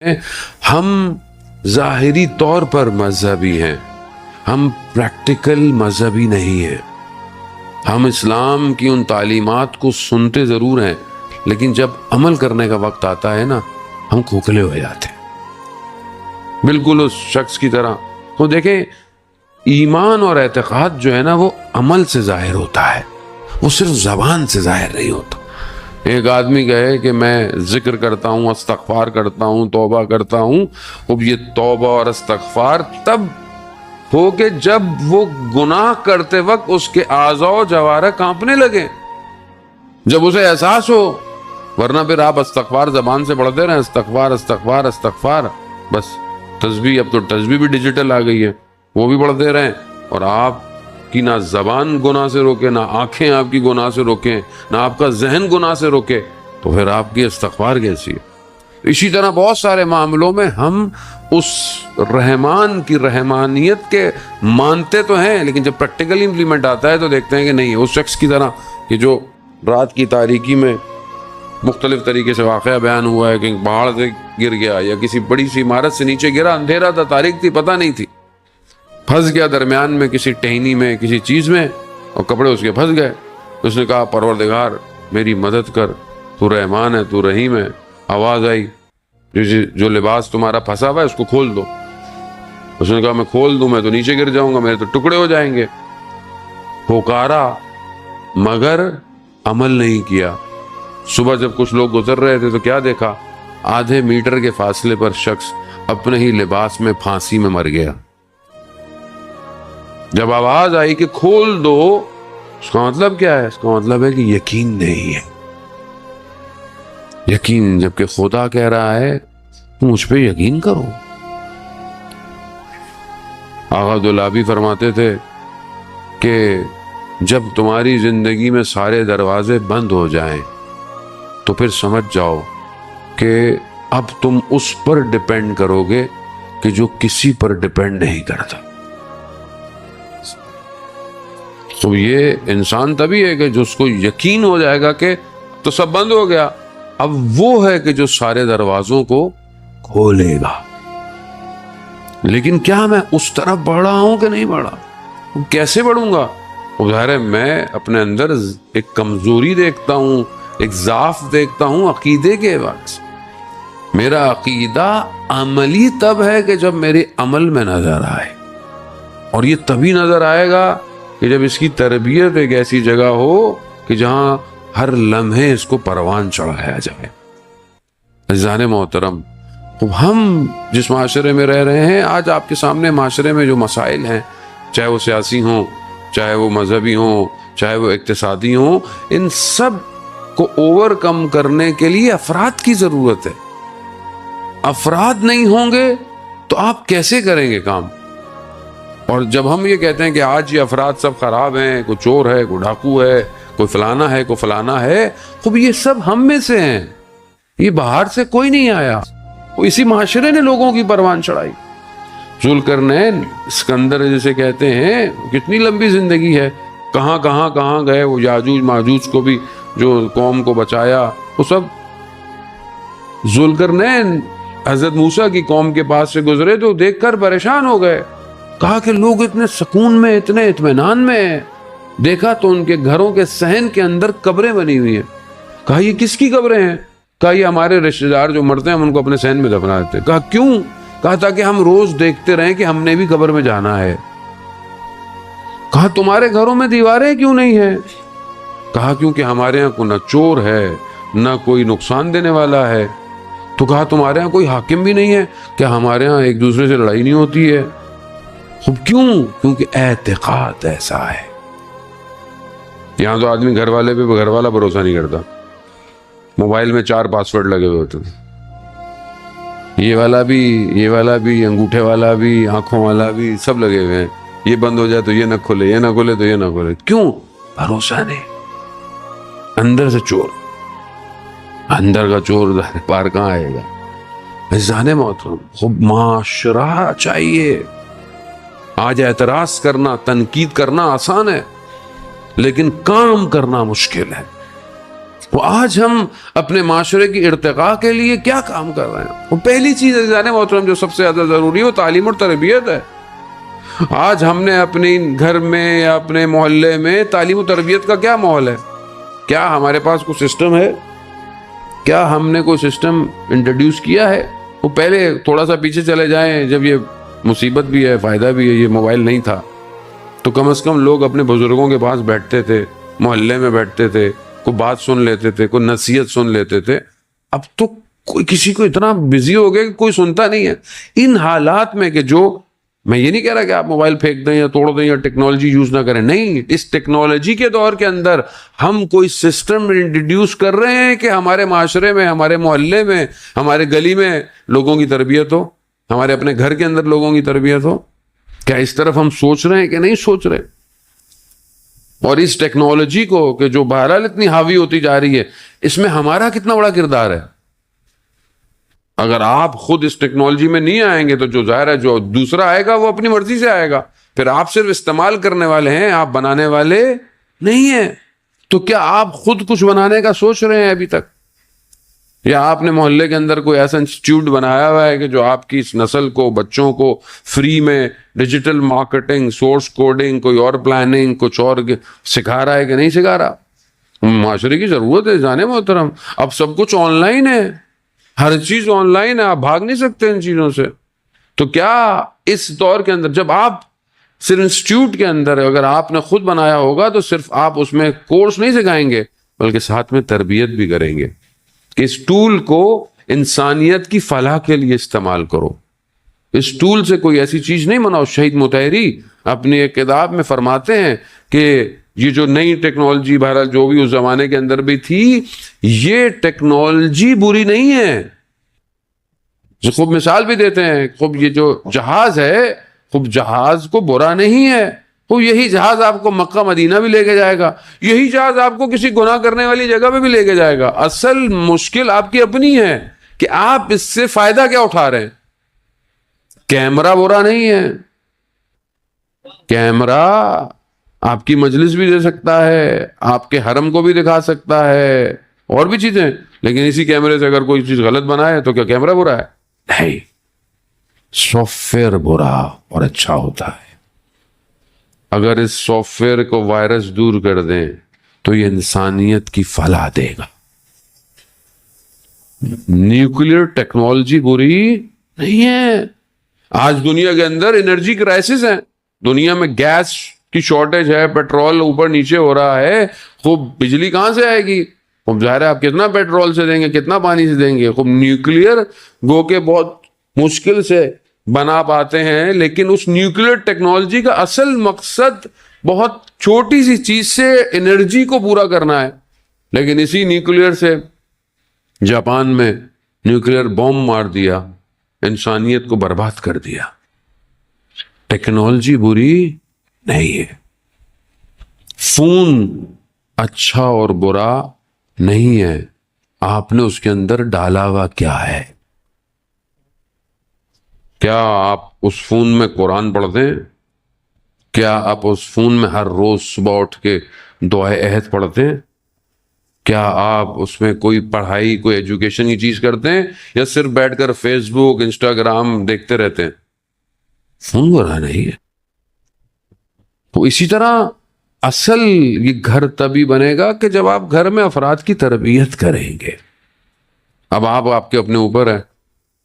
ہم ظاہری طور پر مذہبی ہیں، ہم پریکٹیکل مذہبی نہیں ہیں۔ ہم اسلام کی ان تعلیمات کو سنتے ضرور ہیں، لیکن جب عمل کرنے کا وقت آتا ہے نا، ہم کھوکھلے ہو جاتے ہیں، بالکل اس شخص کی طرح۔ تو دیکھیں، ایمان اور اعتقاد جو ہے نا، وہ عمل سے ظاہر ہوتا ہے، وہ صرف زبان سے ظاہر نہیں ہوتا۔ ایک آدمی کہے کہ میں ذکر کرتا ہوں، استغفار کرتا ہوں، توبہ کرتا ہوں، اب یہ توبہ اور استغفار تب ہو کہ جب وہ گناہ کرتے وقت اس کے اعضاء و جوارح کانپنے لگے، جب اسے احساس ہو، ورنہ پھر آپ استغفار زبان سے پڑھتے رہیں، استغفار استغفار استغفار، بس تسبیح، اب تو تسبیح بھی ڈیجیٹل آ گئی ہے، وہ بھی پڑھتے رہیں، اور آپ کی نہ زبان گناہ سے روکے، نہ آنکھیں آپ کی گناہ سے روکیں، نہ آپ کا ذہن گناہ سے روکے، تو پھر آپ کی استغفار کیسی ہے؟ اسی طرح بہت سارے معاملوں میں ہم اس رحمان کی رحمانیت کے مانتے تو ہیں، لیکن جب پریکٹیکلی امپلیمنٹ آتا ہے تو دیکھتے ہیں کہ نہیں، اس شخص کی طرح کہ جو رات کی تاریکی میں مختلف طریقے سے واقعہ بیان ہوا ہے کہ پہاڑ سے گر گیا یا کسی بڑی سی عمارت سے نیچے گرا، اندھیرا تھا، تاریک تھی، پتہ نہیں تھی، پھنس گیا درمیان میں کسی ٹہنی میں، کسی چیز میں، اور کپڑے اس کے پھنس گئے۔ اس نے کہا، پروردگار میری مدد کر، تو رحمان ہے، تو رحیم ہے۔ آواز آئی، جو لباس تمہارا پھنسا ہوا ہے اس کو کھول دو۔ اس نے کہا، میں کھول دوں، میں تو نیچے گر جاؤں گا، میرے تو ٹکڑے ہو جائیں گے۔ پکارا مگر عمل نہیں کیا۔ صبح جب کچھ لوگ گزر رہے تھے تو کیا دیکھا؟ آدھے میٹر کے فاصلے پر شخص اپنے ہی لباس میں پھانسی میں مر گیا۔ جب آواز آئی کہ کھول دو، اس کا مطلب کیا ہے؟ اس کا مطلب ہے کہ یقین نہیں ہے۔ یقین، جبکہ خدا کہہ رہا ہے مجھ پہ یقین کرو۔ آغا دولابی فرماتے تھے کہ جب تمہاری زندگی میں سارے دروازے بند ہو جائیں تو پھر سمجھ جاؤ کہ اب تم اس پر ڈیپینڈ کرو گے کہ جو کسی پر ڈیپینڈ نہیں کرتا۔ تو یہ انسان تبھی ہے کہ جو اس کو یقین ہو جائے گا کہ تو سب بند ہو گیا، اب وہ ہے کہ جو سارے دروازوں کو کھولے گا۔ لیکن کیا میں اس طرف بڑھ رہا ہوں کہ نہیں بڑھا؟ کیسے بڑھوں گا؟ ظاہر ہے میں اپنے اندر ایک کمزوری دیکھتا ہوں، ایک ضعف دیکھتا ہوں عقیدے کے وقت۔ میرا عقیدہ عملی تب ہے کہ جب میرے عمل میں نظر آئے، اور یہ تبھی نظر آئے گا کہ جب اس کی تربیت ایک ایسی جگہ ہو کہ جہاں ہر لمحے اس کو پروان چڑھایا جائے۔ عزیزان محترم، ہم جس معاشرے میں رہ رہے ہیں، آج آپ کے سامنے معاشرے میں جو مسائل ہیں، چاہے وہ سیاسی ہوں، چاہے وہ مذہبی ہوں، چاہے وہ اقتصادی ہوں، ان سب کو اوور کم کرنے کے لیے افراد کی ضرورت ہے۔ افراد نہیں ہوں گے تو آپ کیسے کریں گے کام؟ اور جب ہم یہ کہتے ہیں کہ آج یہ افراد سب خراب ہیں، کوئی چور ہے، کوئی ڈاکو ہے، کوئی فلانا ہے، کوئی فلانا ہے، خب یہ سب ہم میں سے ہیں، یہ باہر سے کوئی نہیں آیا، اسی معاشرے نے لوگوں کی پروان چڑھائی۔ ذوالقرنین، اسکندر جسے کہتے ہیں، کتنی لمبی زندگی ہے، کہاں کہاں کہاں گئے، وہ یاجوج ماجوج کو بھی جو قوم کو بچایا، وہ سب ذوالقرنین حضرت موسیٰ کی قوم کے پاس سے گزرے تو دیکھ کر پریشان ہو گئے، کہا کہ لوگ اتنے سکون میں، اتنے اطمینان میں ہیں۔ دیکھا تو ان کے گھروں کے صحن کے اندر قبریں بنی ہوئی ہیں۔ کہا یہ کس کی قبریں ہیں؟ کہا یہ ہمارے رشتہ دار جو مرتے ہیں ہم ان کو اپنے صحن میں دفنا دیتے ہیں۔ کہا کیوں؟ کہا تاکہ ہم روز دیکھتے رہیں کہ ہم نے بھی قبر میں جانا ہے۔ کہا تمہارے گھروں میں دیواریں کیوں نہیں ہیں؟ کہا کیونکہ ہمارے ہاں نہ چور ہے، نہ کوئی نقصان دینے والا ہے۔ تو کہا تمہارے ہاں کوئی حاکم بھی نہیں ہے؟ کیا ہمارے ہاں ایک دوسرے سے لڑائی نہیں ہوتی ہے؟ خب کیوں؟ کیونکہ اعتقاد ایسا ہے۔ یہاں تو آدمی گھر والے پہ گھر والا بھروسہ نہیں کرتا، موبائل میں 4 پاسورڈ لگے ہوئے ہوتے ہیں، یہ والا بھی، انگوٹھے والا بھی، آنکھوں والا بھی، سب لگے ہوئے ہیں، یہ بند ہو جائے تو یہ نہ کھلے، یہ نہ کھلے تو یہ نہ کھلے۔ کیوں؟ بھروسہ نہیں۔ اندر سے چور، اندر کا چور باہر کہاں آئے گا؟ عزیزان محترم، خوب معاشرہ چاہیے۔ آج اعتراض کرنا، تنقید کرنا آسان ہے، لیکن کام کرنا مشکل ہے۔ وہ آج ہم اپنے معاشرے کی ارتقاء کے لیے کیا کام کر رہے ہیں؟ وہ پہلی چیز عزیزان محترم جو سب سے زیادہ ضروری ہے وہ تعلیم اور تربیت ہے۔ آج ہم نے اپنے گھر میں یا اپنے محلے میں تعلیم و تربیت کا کیا ماحول ہے؟ کیا ہمارے پاس کوئی سسٹم ہے؟ کیا ہم نے کوئی سسٹم انٹروڈیوس کیا ہے؟ وہ پہلے تھوڑا سا پیچھے چلے جائیں، جب یہ مصیبت بھی ہے فائدہ بھی ہے، یہ موبائل نہیں تھا تو کم از کم لوگ اپنے بزرگوں کے پاس بیٹھتے تھے، محلے میں بیٹھتے تھے، کوئی بات سن لیتے تھے، کوئی نصیحت سن لیتے تھے۔ اب تو کوئی کسی کو اتنا بزی ہو گیا کہ کوئی سنتا نہیں ہے۔ ان حالات میں کہ جو میں یہ نہیں کہہ رہا کہ آپ موبائل پھینک دیں یا توڑ دیں یا ٹیکنالوجی یوز نہ کریں، نہیں، اس ٹیکنالوجی کے دور کے اندر ہم کوئی سسٹم انٹروڈیوس کر رہے ہیں کہ ہمارے معاشرے میں، ہمارے محلے میں، ہمارے گلی میں لوگوں کی تربیت ہو، ہمارے اپنے گھر کے اندر لوگوں کی تربیت ہو۔ کیا اس طرف ہم سوچ رہے ہیں کہ نہیں سوچ رہے؟ اور اس ٹیکنالوجی کو کہ جو بہرحال اتنی حاوی ہوتی جا رہی ہے، اس میں ہمارا کتنا بڑا کردار ہے؟ اگر آپ خود اس ٹیکنالوجی میں نہیں آئیں گے تو جو ظاہر ہے جو دوسرا آئے گا وہ اپنی مرضی سے آئے گا، پھر آپ صرف استعمال کرنے والے ہیں، آپ بنانے والے نہیں ہیں۔ تو کیا آپ خود کچھ بنانے کا سوچ رہے ہیں ابھی تک؟ یا آپ نے محلے کے اندر کوئی ایسا انسٹیٹیوٹ بنایا ہوا ہے کہ جو آپ کی اس نسل کو، بچوں کو فری میں ڈیجیٹل مارکیٹنگ، سورس کوڈنگ، کوئی اور پلاننگ، کچھ اور سکھا رہا ہے کہ نہیں سکھا رہا؟ معاشرے کی ضرورت ہے جانے محترم، اب سب کچھ آن لائن ہے، ہر چیز آن لائن ہے، آپ بھاگ نہیں سکتے ان چیزوں سے۔ تو کیا اس دور کے اندر جب آپ صرف انسٹیٹیوٹ کے اندر اگر آپ نے خود بنایا ہوگا تو صرف آپ اس میں کورس نہیں سکھائیں گے بلکہ ساتھ میں تربیت بھی کریں گے کہ اس ٹول کو انسانیت کی فلاح کے لیے استعمال کرو، اس ٹول سے کوئی ایسی چیز نہیں بناؤ۔ شہید مطہری اپنی ایک کتاب میں فرماتے ہیں کہ یہ جو نئی ٹیکنالوجی بہرحال جو بھی اس زمانے کے اندر بھی تھی، یہ ٹیکنالوجی بری نہیں ہے۔ جو خوب مثال بھی دیتے ہیں، خوب یہ جو جہاز ہے، خوب جہاز کو برا نہیں ہے، خوب یہی جہاز آپ کو مکہ مدینہ بھی لے کے جائے گا، یہی جہاز آپ کو کسی گناہ کرنے والی جگہ پہ بھی لے کے جائے گا۔ اصل مشکل آپ کی اپنی ہے کہ آپ اس سے فائدہ کیا اٹھا رہے ہیں۔ کیمرہ برا نہیں ہے، کیمرہ آپ کی مجلس بھی دے سکتا ہے، آپ کے حرم کو بھی دکھا سکتا ہے، اور بھی چیزیں، لیکن اسی کیمرے سے اگر کوئی چیز غلط بنائے تو کیا کیمرہ برا ہے؟ نہیں، سافٹ ویئر برا اور اچھا ہوتا ہے۔ اگر اس سافٹ ویئر کو وائرس دور کر دیں تو یہ انسانیت کی فلاح دے گا۔ نیوکلیر ٹیکنالوجی بری نہیں ہے۔ آج دنیا کے اندر انرجی کرائسس ہے، دنیا میں گیس کی شارٹیج ہے، پیٹرول اوپر نیچے ہو رہا ہے، خوب بجلی کہاں سے آئے گی؟ خوب ظاہر ہے آپ کتنا پیٹرول سے دیں گے، کتنا پانی سے دیں گے؟ خوب نیوکلیر گو کے بہت مشکل سے بنا پاتے ہیں، لیکن اس نیوکلیر ٹیکنالوجی کا اصل مقصد بہت چھوٹی سی چیز سے انرجی کو پورا کرنا ہے، لیکن اسی نیوکلیر سے جاپان میں نیوکلیر بوم مار دیا، انسانیت کو برباد کر دیا۔ ٹیکنالوجی بری نہیں ہے، فون اچھا اور برا نہیں ہے، آپ نے اس کے اندر ڈالا ہوا کیا ہے؟ کیا آپ اس فون میں قرآن پڑھتے ہیں؟ کیا آپ اس فون میں ہر روز صبح اٹھ کے دعائے عہد پڑھتے ہیں؟ کیا آپ اس میں کوئی پڑھائی، کوئی ایجوکیشن کی چیز کرتے ہیں، یا صرف بیٹھ کر فیس بک، انسٹاگرام دیکھتے رہتے ہیں؟ فون برا نہیں ہے۔ تو اسی طرح اصل یہ گھر تبھی بنے گا کہ جب آپ گھر میں افراد کی تربیت کریں گے۔ اب آپ کے اپنے اوپر ہے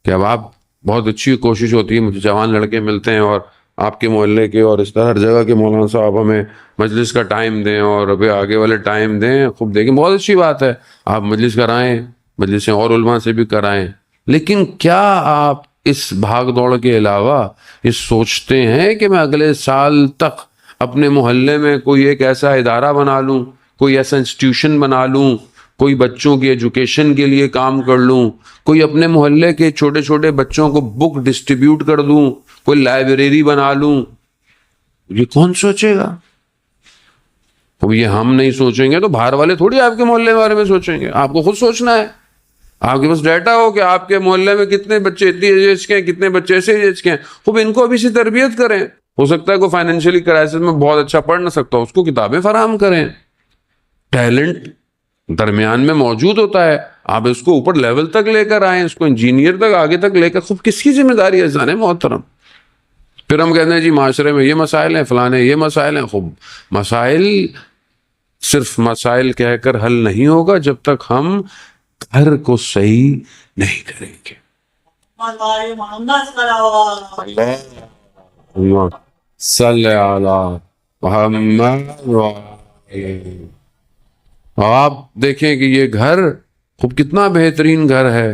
کہ اب آپ بہت اچھی کوشش ہوتی ہے، مجھے جوان لڑکے ملتے ہیں اور آپ کے محلے کے اور اس طرح ہر جگہ کے مولانا صاحب ہمیں مجلس کا ٹائم دیں اور ابھی آگے والے ٹائم دیں، خوب دیکھیں، بہت اچھی بات ہے، آپ مجلس کرائیں، مجلسیں اور علماء سے بھی کرائیں، لیکن کیا آپ اس بھاگ دوڑ کے علاوہ یہ سوچتے ہیں کہ میں اگلے سال تک اپنے محلے میں کوئی ایک ایسا ادارہ بنا لوں، کوئی ایسا انسٹیٹیوشن بنا لوں، کوئی بچوں کی ایجوکیشن کے لیے کام کر لوں، کوئی اپنے محلے کے چھوٹے چھوٹے بچوں کو بک ڈسٹریبیوٹ کر دوں، کوئی لائبریری بنا لوں؟ یہ کون سوچے گا؟ اب یہ ہم نہیں سوچیں گے تو باہر والے تھوڑی آپ کے محلے کے بارے میں سوچیں گے، آپ کو خود سوچنا ہے۔ آپ کے پاس ڈیٹا ہو کہ آپ کے محلے میں کتنے بچے اتنی ایج کے ہیں، کتنے بچے ایسے ایج کے ہیں، خوب ان کو ابھی سے تربیت کریں۔ ہو سکتا ہے کوئی فائنینشلی کرائسس میں بہت اچھا پڑھ نہ سکتا، اس کو کتابیں فراہم کریں۔ ٹیلنٹ درمیان میں موجود ہوتا ہے. آپ اس کو اوپر لیول تک لے کر آئیں, اس کو انجینئر تک آگے تک لے کر, خود کس کی ذمہ داری ہے عزیزان محترم؟ پھر ہم کہتے ہیں جی معاشرے میں یہ مسائل ہیں, فلانے یہ مسائل ہیں. خوب مسائل صرف مسائل کہہ کر حل نہیں ہوگا جب تک ہم گھر کو صحیح نہیں کریں گے. صلی علی محمد. آپ دیکھیں کہ یہ گھر خوب کتنا بہترین گھر ہے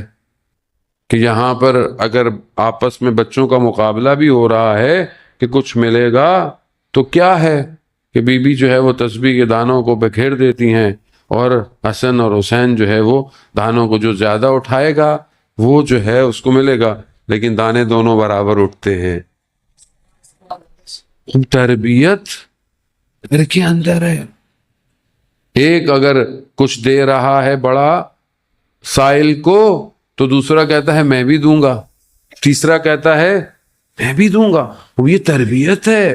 کہ یہاں پر اگر آپس میں بچوں کا مقابلہ بھی ہو رہا ہے کہ کچھ ملے گا تو کیا ہے کہ بی بی جو ہے وہ تسبیح کے دانوں کو بکھیر دیتی ہیں, اور حسن اور حسین جو ہے وہ دانوں کو جو زیادہ اٹھائے گا وہ جو ہے اس کو ملے گا, لیکن دانے دونوں برابر اٹھتے ہیں. تربیت گھر کے اندر ہے. ایک اگر کچھ دے رہا ہے بڑا سائل کو تو دوسرا کہتا ہے میں بھی دوں گا, تیسرا کہتا ہے میں بھی دوں گا. وہ یہ تربیت ہے.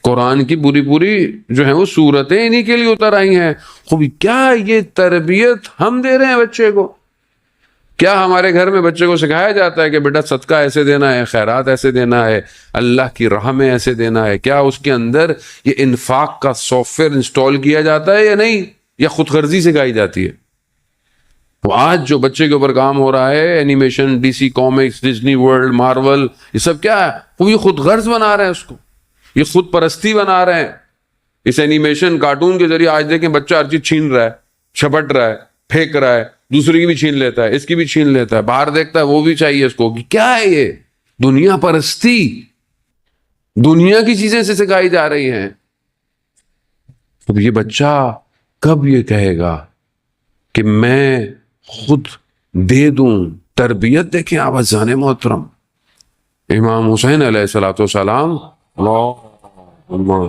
قرآن کی پوری جو ہے وہ صورتیں انہی کے لیے اتر آئی ہیں. خوب کیا یہ تربیت ہم دے رہے ہیں بچے کو؟ کیا ہمارے گھر میں بچے کو سکھایا جاتا ہے کہ بیٹا صدقہ ایسے دینا ہے, خیرات ایسے دینا ہے, اللہ کی راہ میں ایسے دینا ہے؟ کیا اس کے اندر یہ انفاق کا سافٹ ویئر انسٹال کیا جاتا ہے یا نہیں, یا خود غرضی سکھائی جاتی ہے؟ تو آج جو بچے کے اوپر کام ہو رہا ہے, animation, D C comics, Disney world, Marvel, یہ سب کیا ہے؟ وہ یہ خود غرض بنا رہے ہیں اس کو, یہ خود پرستی بنا رہے ہیں. اس اینیمیشن کارٹون کے ذریعے آج دیکھیں بچہ ہر چیز چھین رہا ہے, چھپٹ رہا ہے, پھینک رہا ہے, دوسرے کی بھی چھین لیتا ہے, اس کی بھی چھین لیتا ہے, باہر دیکھتا ہے وہ بھی چاہیے اس کو. کیا ہے یہ دنیا پرستی؟ دنیا کی چیزیں سے سکھائی جا رہی ہیں. اب یہ بچہ کب یہ کہے گا کہ میں خود دے دوں؟ تربیت دیکھیں آپ عزیزان محترم. امام حسین علیہ الصلوۃ والسلام, اللہم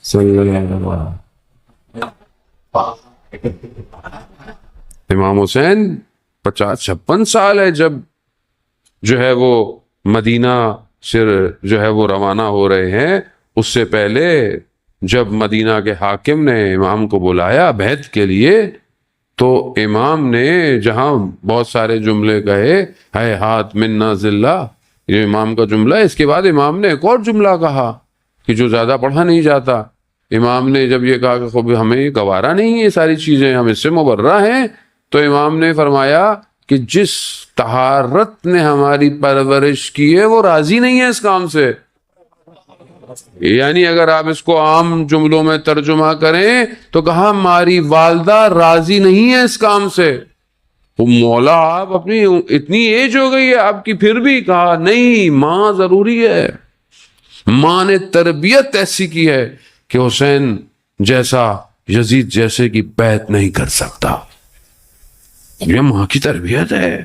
صلی اللہ علیہ. امام حسین 50-56 سال ہے جب جو ہے وہ مدینہ سے جو ہے وہ روانہ ہو رہے ہیں. اس سے پہلے جب مدینہ کے حاکم نے امام کو بلایا بیعت کے لیے تو امام نے جہاں بہت سارے جملے کہے, ہے ہاتھ منا ذلہ, یہ امام کا جملہ ہے. اس کے بعد امام نے ایک اور جملہ کہا کہ جو زیادہ پڑھا نہیں جاتا. امام نے جب یہ کہا کہ ہمیں گوارا نہیں یہ ساری چیزیں, ہم اس سے مبرہ ہیں, تو امام نے فرمایا کہ جس طہارت نے ہماری پرورش کی ہے وہ راضی نہیں ہے اس کام سے. یعنی اگر آپ اس کو عام جملوں میں ترجمہ کریں تو کہا ہماری والدہ راضی نہیں ہے اس کام سے. تو مولا آپ اپنی اتنی ایج ہو گئی ہے آپ کی, پھر بھی کہا نہیں ماں ضروری ہے. ماں نے تربیت ایسی کی ہے کہ حسین جیسا, یزید جیسے کی بیعت نہیں کر سکتا. یہ ماں کی تربیت ہے.